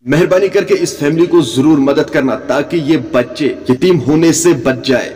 मेहरबानी करके इस फैमिली को जरूर मदद करना ताकि ये बच्चे यतीम होने से बच जाए।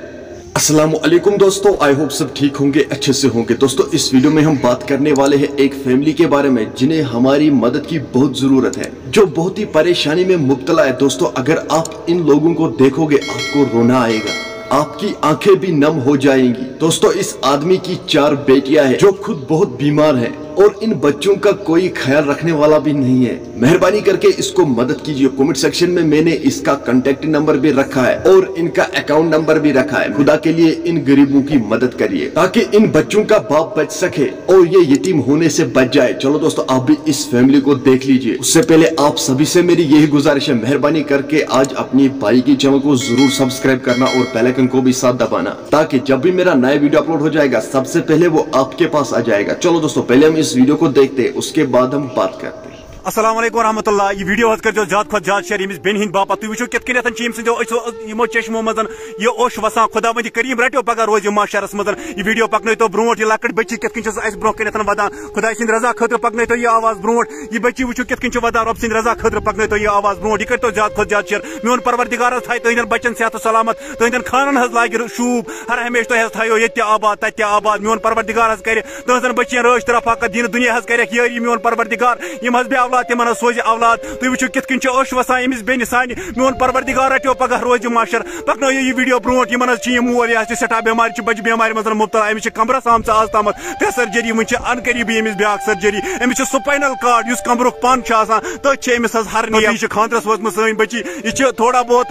अस्सलामु अलैकुम दोस्तों, आई होप सब ठीक होंगे, अच्छे से होंगे। दोस्तों इस वीडियो में हम बात करने वाले हैं एक फैमिली के बारे में जिन्हें हमारी मदद की बहुत जरूरत है, जो बहुत ही परेशानी में मुब्तला है। दोस्तों अगर आप इन लोगों को देखोगे आपको रोना आएगा, आपकी आंखें भी नम हो जाएंगी। दोस्तों इस आदमी की 4 बेटियां हैं जो खुद बहुत बीमार हैं और इन बच्चों का कोई ख्याल रखने वाला भी नहीं है। मेहरबानी करके इसको मदद कीजिए। कमेंट सेक्शन में मैंने इसका कांटेक्ट नंबर भी रखा है और इनका अकाउंट नंबर भी रखा है। खुदा के लिए इन गरीबों की मदद करिए ताकि इन बच्चों का बाप बच सके और ये यतीम होने से बच जाए। चलो दोस्तों आप भी इस फैमिली को देख लीजिए। उससे पहले आप सभी से मेरी यही गुजारिश है, मेहरबानी करके आज अपनी भाई की चैनल को जरूर सब्सक्राइब करना और बेल आइकन को भी साथ दबाना ताकि जब भी मेरा नया वीडियो अपलोड हो जाएगा सबसे पहले वो आपके पास आ जाएगा। चलो दोस्तों पहले हम इस वीडियो को देखते हैं, उसके बाद हम बात करते हैं। अस्सलाम वालेकुम रहमतुल्लाह। ये वीडियो कर ज्यादा खुद ज्यादा शेयर यमिस बेन हिंद बापत तुम वो कित सिंधो चश्मो मज यह ओश वसान खुदा वंद करीम रटो पगह रोज माशरस मज यह वीडियो पकनो ब्रो यह लकट बच्ची कित ब्रो कन वदान खुदा सद रजा खतर पकनो यह आवाज ब्रो यह बच्ची वो कित वदान रब सद रजा खतर पकनो यह आवाज ब्रो यह करो ज्यादा खुद ज्यादा शेयर। मोन परवरदिगार थाय तुहदन बच्चन सेहत सलामत, तुहदन खानन लाग शूब हर हमेशा तुह थो ये आबाद तत आबाद। मोन परवरदिगार कर तुहदन बच्चन रच तरफा दिन दुनिया कर यारी। मोन परवरदिगार यम बे औलाद तिमन सोज औलाद। तुम वो कित ओश वसान अमिस बेन सानि। मोन परवरदिगार रटो पगह रोज माशर पकनो यह वीडियो ब्रो यमन मोल यह सठा बेमार बच बेमार मज मुब्तला। अमिस कमरस आम आज तम 3 सर्जरी वन अनकरीबी अमिस ब्या सर्जरी। अमिस स्पाइनल कार्ड इस कमरुक पन तमिस हरनी खानदरस वोतम सन बच्ची। यह थोड़ा बहुत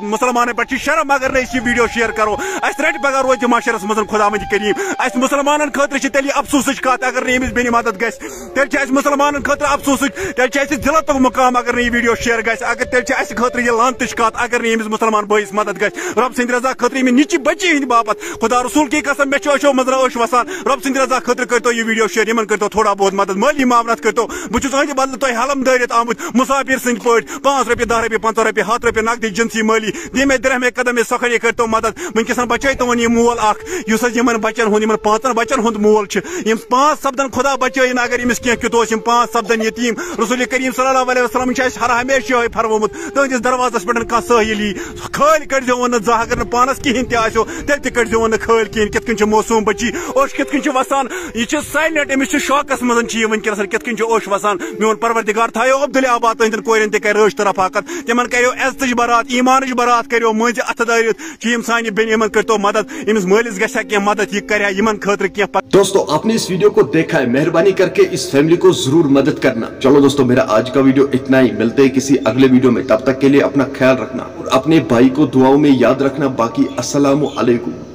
मुसलमान पे शर्म अगर इस वीडियो शेयर करो अस रट पगह रोज माशरस मज खुदा वंद करीम। अस मुसलमान खतर तेल अफसोस कत अगर अमिस बेन मदद गल मुसलमान खतर अफसोस दिलत मुकाम अगर यह वीडियो शेयर अगर तेल खतर यह लानत कत अगर अमिस मुसलमान भैस मदद ग रब सद रजा खतर निच बच्ची हंद बापत खुदा रसूल की कसम मे अशो मज ओश वसान रब सद रजा खतर करो यह वीडियो शेयर यमन करो थोड़ा बहुत मदद माली मामनत करो। बहुत अहद बदल तुम हलम दरित आमुत मुसाफिर सद पे 5 रुपये 10 रुपये 50 रुपये 100 रुपये नकदी जिनसी माली दिमे दिरहमे कदम सखरी करो मदद। वनकस बचे तुम यह मोल अन बच्चन हूं 5 बच्चन हूं मोल 5 सपदन खुदा बचन अगर अमिस कह क्यों 5 सपदन यतीम। रसूल करीम सल्लल्लाहु अलैहि वसल्लम हर हमेशा यह फरमोमुत तुंदिस दरवाजस पे कह सहेली खल कड़ो जा अगर पानस कहें तो तेल कड़ो खल कहें। कित मौसूम बच्ची ओश कित वसान यह साइलेंट अमिस शौकस मज वनकस कित ओश वसान। मोन परवरदिगार थायो अब्दुल आबाद तुहदन कोरन तज तरफाकत तिमन करो इज्जत बारात ईमान बारात करो मज अथ दारित यम सान बेन करो मदद अमिस मालिस गह मदद यह कर खतर कह। दोस्तों आपने इस वीडियो को देखा है, मेहरबानी करके इस फैमिली को जरूर मदद करना। चलो दोस्तों मेरा आज का वीडियो इतना ही, मिलते हैं किसी अगले वीडियो में। तब तक के लिए अपना ख्याल रखना और अपने भाई को दुआओं में याद रखना। बाकी अस्सलामु अलैकुम।